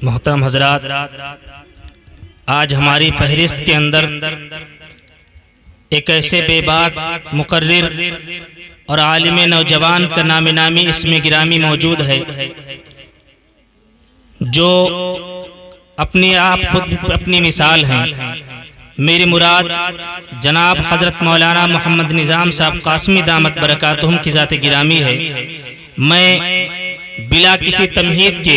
मोहतरम हजरात, आज हमारी फहरिस्त के अंदर एक ऐसे बेबाक मुकर्रिर और आलिम नौजवान का नामी नामी इसमें गिरामी मौजूद है जो अपने आप खुद अपनी मिसाल हैं। मेरी मुराद जनाब हज़रत मौलाना मोहम्मद निज़ाम साहब कासमी दामत बरकातुहुम की ज़ात गिरामी है। मैं बिला किसी तमहीद के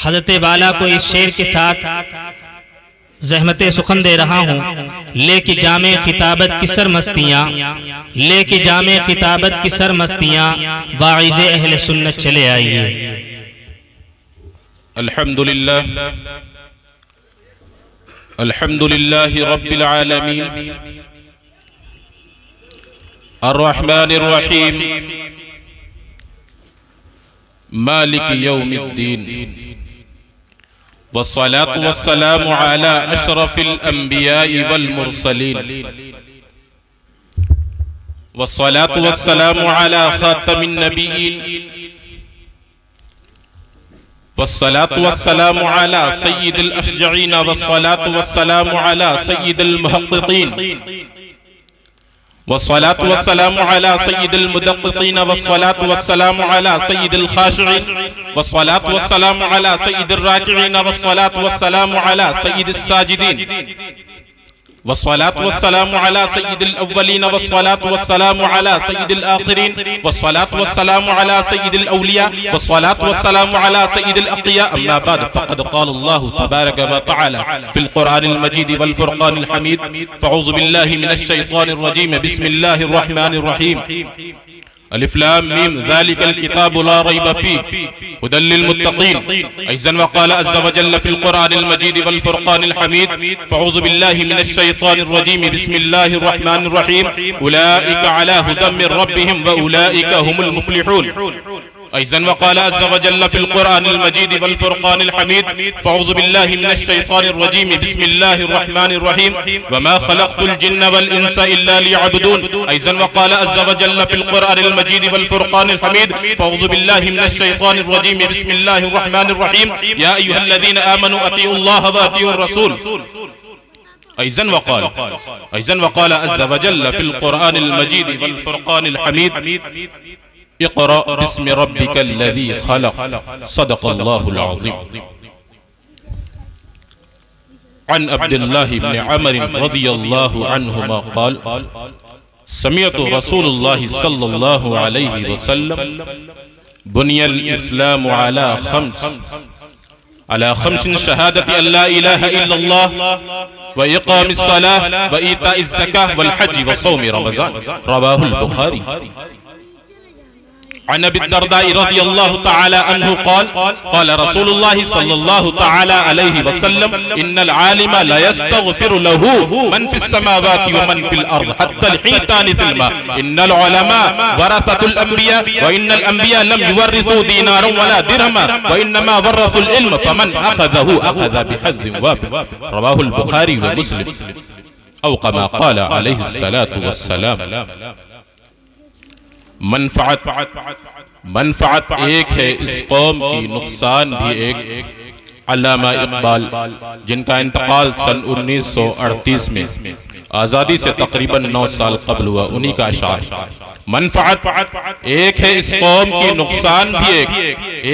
हज़रत वाला को इस शेर के साथ ज़हमत सुखन दे रहा हूँ। लेके जामे खिताबत की सरमस्तियाँ, लेके जामे खिताबत की सरमस्तियाँ, वाइज़े अहले सुन्नत चले आइए। अल्हम्दुलिल्लाह अल्हम्दुलिल्लाहि रब्बिल आलमीन अर्रहमानिर रहीम मालिक यौमिद्दीन वस्सलातु वस्सलामु अला अशरफिल अंबिया'i वल मुरसलीन वस्सलातु वस्सलामु अला खातमिन नबिय्यीन वस्सलातु वस्सलामु अला सय्यिदिल अशजईन वस्सलातु वस्सलामु अला सय्यिदिल मुहक्किकीन वस्सलातु वस्सलामु अला सय्यिदिल मुदक्किकीन वस्सलातु वस्सलामु अला सय्यिदिल खाशिईन वस्सलातु वस्सलामु अला सय्यिदिर राकिईन वस्सलातु वस्सलामु अला सय्यिदिस साजिदीन वस्सलातु वस्सलामु अला सय्यिदिल अव्वलीन वस्सलातु वस्सलामु अला सय्यिदिल आखिरीन वस्सलातु वस्सलामु अला सय्यिदिल औलिया वस्सलातु वस्सलामु अला सय्यिदिल अक़िया। अम्मा बाद फ़क़द क़ाल अल्लाहु तबारक व तआला फ़िल क़ुरआनिल मजीद वल फ़ुरक़ानिल हमीद फ़अऊज़ु बिल्लाहि मिनश शैतानिर रजीम बिस्मिल्लाहिर रहमानिर रहीम अलिफ लाम मीम ज़ालिकल किताबु ला रैब फ़ीहि हुदल लिल मुत्तक़ीन। अज़्ज़न व क़ाल अज़्ज़ व जल्ल फ़िल क़ुरआनिल मजीद वल फ़ुरक़ानिल हमीद फ़अऊज़ु बिल्लाहि मिनश शैतानिर रजीम बिस्मिल्लाहिर रहमानिर रहीम उलाइका अला हुदम मिर रब्बिहिम व उलाइका हुमुल मुफ़्लिहून। अज़्ज़न व क़ाल अज़्ज़ व जल्ल फ़िल क़ुरआनिल मजीद वल फ़ुरक़ानिल हमीद फ़अऊज़ु बिल्लाहि मिनश शैतानिर रजीम बिस्मिल्लाहिर रहमानिर रहीम वमा ख़लक़तुल जिन्न वल इंसा इल्ला लियअबुदून। अज़्ज़न व क़ाल अज़्ज़ व जल्ल फ़िल क़ुरआनिल मजीद वल फ़ुरक़ानिल हमीद फ़अऊज़ु बिल्लाहि मिनश शैतानिर रजीम बिस्मिल्लाहिर रहमानिर रहीम या अय्युहल्लज़ीना आमनू अतीउल्लाह व अतीउर रसूल। अज़्ज़न व क़ाल अज़्ज़ व जल्ल फ़िल क़ुरआनिल मजीद वल फ़ुरक़ानिल हमीद इक़रा बिस्मि रब्बिकल्लज़ी ख़लक़ सदक़ल्लाहुल अज़ीम। अन अब्दुल्लाह इब्न अमर रज़ियल्लाहु अन्हुमा क़ाल समिअतु रसूलुल्लाहि सल्लल्लाहु अलैहि वसल्लम बुनियल इस्लामु अला खम्सिन शहादति अल्ला इलाहा इल्लल्लाह व इक़ामिस सलाह व ईताइज़ ज़काह वल हज्ज व सौमि रमज़ान रवाहुल बुखारी। अन अबी दरदाई रज़ियल्लाहु तआला अन्हु क़ाल क़ाल रसूलुल्लाहि सल्लल्लाहु तआला अलैहि वसल्लम इन्नल आलिमा ला यस्तग़फिरु लहु मन फिस समावाति व मन फिल अर्द हत्तल हितानि फिल मा इन्नल उलमा वरसतुल अंबिया व इन्नल अंबिया लम युवर्रिसु दीनारन वला दिरहमा व इन्नमा वरसुल इल्म फमन अख़ज़हु अख़ज़ बिहज़्ज़िन वाफ़िर रवाहुल बुखारी व मुस्लिम औ कमा क़ाल अलैहि सलातु वस्सलाम। मनफ़अत एक है इस कौम की, नुकसान भी एक। अल्लामा इक़बाल जिनका इंतकाल सन 1938 में आज़ादी से तकरीबन 9 साल कबल हुआ, उन्हीं का अशार। मनफ़अत एक है इस कौम की, नुकसान भी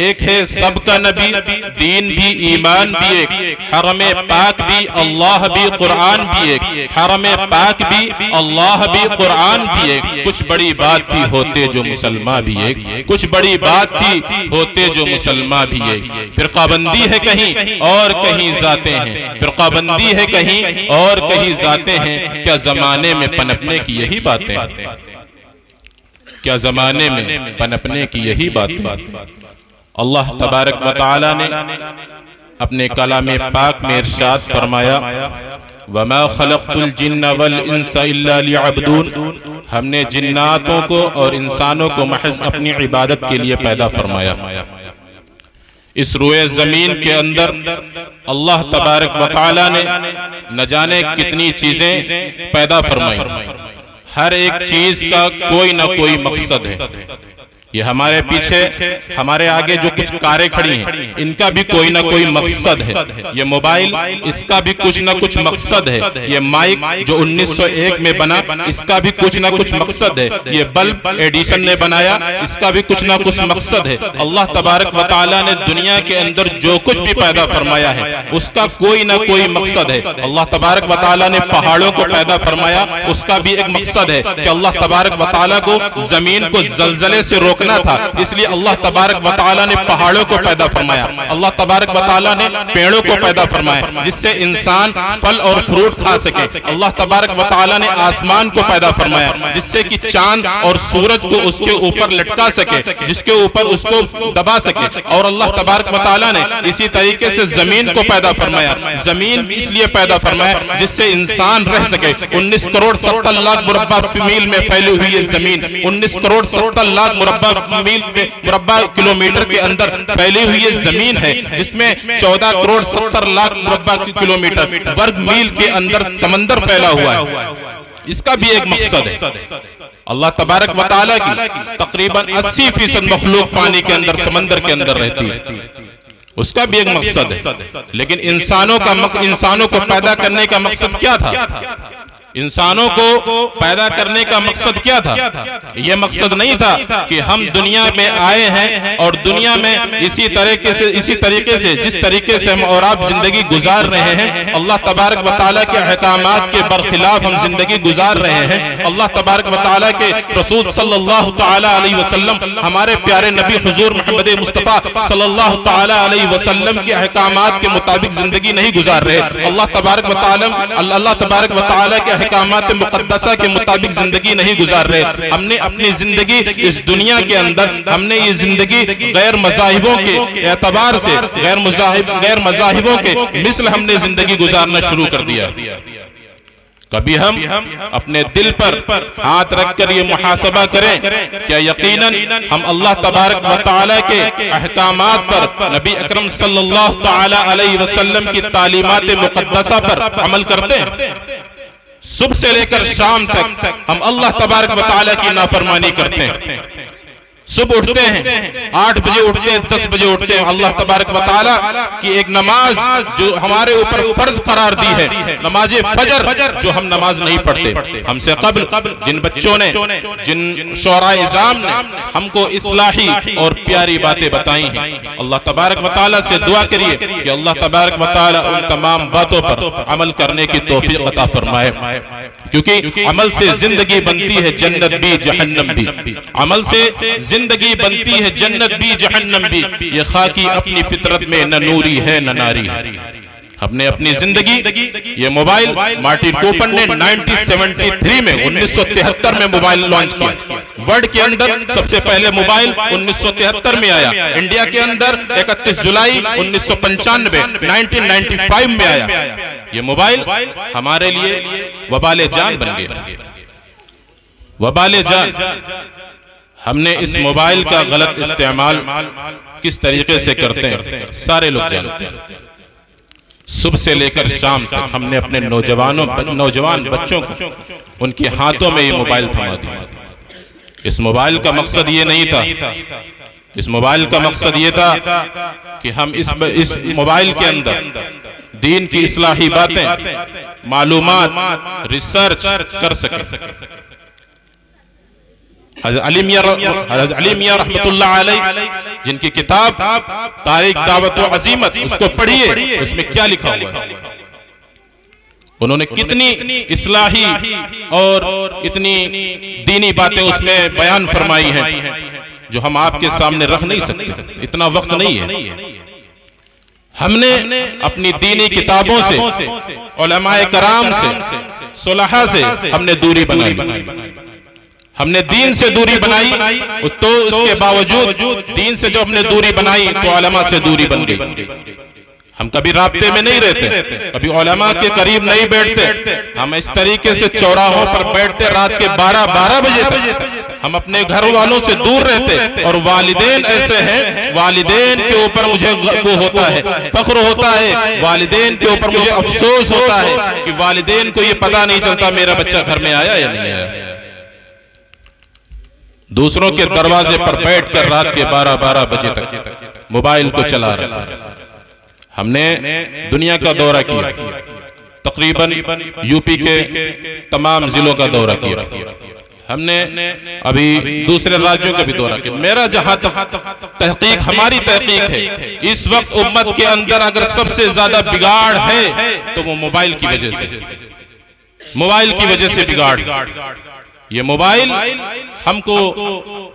एक है सबका नबी, दीन भी ईमान भी एक, हरम पाक भी अल्लाह भी कुरान भी एक, हरम पाक भी अल्लाह भी कुरान भी एक। कुछ बड़ी बात थी होते जो मुसलमान भी एक, कुछ बड़ी बात थी होते जो मुसलमान भी एक। फिरकाबंदी है कहीं और कहीं जाते हैं, फिरकाबंदी है कहीं और कहीं जाते हैं। क्या जमाने में पनपने की यही बातें, क्या जमाने में पनपने की यही बातें। अल्लाह तबारक व तआला ने अपने कलाम पाक में इरशाद फरमाया वमा खलक़तुल जिन्न वल इंसा इल्ला लियअबुदून। हमने जिन्नातों को और इंसानों को महज अपनी इबादत के लिए पैदा फरमाया। इस रोए जमीन के अंदर अल्लाह तबारक व तआला ने न जाने कितनी चीजें पैदा फरमाई। हर एक चीज का कोई ना कोई मकसद है। ये हमारे पीछे हमारे आगे जो कुछ कारें खड़ी हैं, इनका भी कोई ना कोई मकसद है। ये मोबाइल, इसका भी कुछ ना कुछ मकसद है। ये माइक जो 1901 में बना, इसका भी कुछ ना कुछ मकसद है। ये बल्ब एडिसन ने बनाया, इसका भी कुछ ना कुछ मकसद है। अल्लाह तबारक व तआला ने दुनिया के अंदर जो कुछ भी पैदा फरमाया है, उसका कोई ना कोई मकसद है। अल्लाह तबारक व तआला ने पहाड़ों को पैदा फरमाया, उसका भी एक मकसद है कि अल्लाह तबारक व तआला को जमीन को जलजले से रोकना था, इसलिए अल्लाह तबारक व तआला ने पहाड़ों को पैदा फरमाया। अल्लाह तबारक व तआला ने पेड़ों को पैदा फरमाया जिससे इंसान फल और फ्रूट खा सके। अल्लाह तबारक व तआला ने आसमान को पैदा फरमाया जिससे कि चांद और सूरज को उसके ऊपर लटका सके, जिसके ऊपर उसको दबा सके। और अल्लाह तबारक व तआला ने इसी तरीके से जमीन को पैदा फरमाया। जमीन इसलिए पैदा फरमाया जिससे इंसान रह सके। 19 करोड़ 70 लाख मुरब्बा मील में फैली हुई है जमीन। 19 करोड़ 70 लाख मुरब्बा किलोमीटर के अंदर फैली हुई ये जमीन है, जिसमें 14 करोड़ 70 लाख मुरब्बा किलोमीटर वर्ग मील के अंदर समंदर फैला हुआ है। इसका भी एक मकसद है। अल्लाह तबारक व तआला की तकरीबन 80% मखलूक पानी के अंदर, समंदर के अंदर रहती है, उसका भी एक मकसद है। लेकिन इंसानों को पैदा करने का मकसद क्या था? इंसानों को पैदा करने का मकसद क्या था? यह मकसद नहीं था कि हम दुनिया में आए हैं और दुनिया में इसी तरीके से जिस तरीके से हम और आप जिंदगी गुजार रहे हैं, अल्लाह तबारक व तआला के अहकामात के बरखिलाफ हम जिंदगी गुजार रहे हैं। अल्लाह तबारक व तआला के रसूल सल्लल्लाहु तआला अलैहि वसल्लम, हमारे प्यारे नबी हुजूर मोहम्मद मुस्तफा सल्लल्लाहु तआला अलैहि वसल्लम के अहकामात के मुताबिक जिंदगी नहीं गुजार रहे। अल्लाह तबारक व तआला के अहकामात मुक़द्दसा के मुताबिक जिंदगी नहीं गुजार रहे। हमने अपनी जिंदगी इस दुनिया के अंदर, हमने ये जिंदगी गैर मज़ाहिबों के एतबार से, गैर मज़ाहिबों के मिसल हमने जिंदगी गुजारना शुरू कर दिया। कभी हम अपने दिल पर हाथ रखकर ये मुहासबा करें, क्या यकीनन हम अल्लाह तबारक व तआला के अहकामात पर, नबी अकरम सल्लल्लाहु तआला अलैहि वसल्लम की तालीमात मुक़द्दसा पर अमल करते हैं? सुबह से लेकर शाम तक हम अल्लाह तबारक व तआला की नाफरमानी करते हैं। सुबह उठते हैं 8 बजे उठते हैं, 10 बजे उठते हैं। अल्लाह तबारक व तआला की एक नमाज जो हमारे ऊपर फर्ज करार दी है, नमाज फजर, जो हम नमाज नहीं पढ़ते। हमसे कब्ल जिन बच्चों ने, जिन शोराए इज़ाम ने हमको इस्लाही और प्यारी बातें बताई हैं, अल्लाह तबारक व तआला से दुआ करिए कि अल्लाह तबारक व तआला उन तमाम बातों पर अमल करने की तौफीक अता फरमाए, क्योंकि अमल से जिंदगी बनती है, जन्नत भी जहन्नम भी। अमल से जिंदगी बनती है, जन्नत भी जहन्नम भी। ये खाकी अपनी फितरत में न नूरी है न नारी है। हमने अपनी जिंदगी, ये मोबाइल मार्टिन कूपर ने 1973 में 1973 में मोबाइल लॉन्च किया। वर्ल्ड के अंदर सबसे पहले मोबाइल 1973 में आया। इंडिया के अंदर 31 जुलाई 1995 में आया। ये मोबाइल हमारे लिए वबाले जान बन गया, वबाले जान। हमने इस मोबाइल का गलत इस्तेमाल किस तरीके से करते हैं सारे लोग जानते हैं। सुबह से लेकर शाम तक हमने अपने नौजवान बच्चों को उनके हाथों में ये मोबाइल थमा दिया। इस मोबाइल का मकसद ये नहीं था, इस मोबाइल का मकसद ये था कि हम इस मोबाइल के अंदर दीन की इस्लाही बातें, मालूमात, रिसर्च कर सकें। हज़रत अली मियां रहमतुल्लाह अलैह, जिनकी किताब तारीख दावत व अज़ीमत, उसको पढ़िए, उसमें क्या लिखा हुआ है। उन्होंने कितनी इस्लाही और इतनी दीनी बातें उसमें बयान फरमाई हैं जो हम आपके सामने रख नहीं सकते, इतना वक्त नहीं है। हमने अपनी दीनी किताबों से, उलमाए कराम से, सुलहा से हमने दूरी बनाई। हमने दीन से दूरी बनाई, तो उसके बावजूद दीन से जो हमने दूरी बनाई तो उलमा से दूरी बन गई। हम कभी राब्ते में नहीं रहते, कभी उलमा के करीब नहीं बैठते। हम इस तरीके से चौराहों पर बैठते रात के 12 बजे तक। हम अपने घर वालों से दूर रहते। और वालिदैन ऐसे हैं, वालिदैन के ऊपर मुझे वो होता है, फख्र होता है, वालिदैन के ऊपर मुझे अफसोस होता है कि वालिदैन को ये पता नहीं चलता मेरा बच्चा घर में आया या नहीं आया। दूसरों के दरवाजे पर बैठकर रात के 12-12 बजे तक मोबाइल को चला रहे। हमने दुनिया का दौरा किया, तकरीबन यूपी के तमाम जिलों का दौरा किया, हमने अभी दूसरे राज्यों का भी दौरा किया। मेरा जहां तक तहकीक, हमारी तहकीक है, इस वक्त उम्मत के अंदर अगर सबसे ज्यादा बिगाड़ है तो वो मोबाइल की वजह से, मोबाइल की वजह से बिगाड़। ये मोबाइल हमको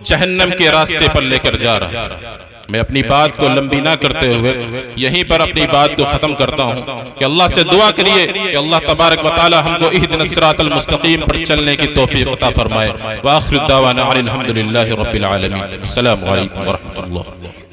जहन्नम के रास्ते पर लेकर जा रहा है। मैं अपनी बात को लंबी ना करते हुए यहीं पर अपनी बात को खत्म करता हूं कि अल्लाह से दुआ करिए कि अल्लाह तबारक व तआला हमको इहदिनस सिरातल मुस्तकीम पर चलने की तौफीक अता फरमाए। व आखिरु दावाना अनिल हम्दुलिल्लाहि रब्बिल आलमीन। अस्सलामु अलैकुम व रहमतुल्लाह।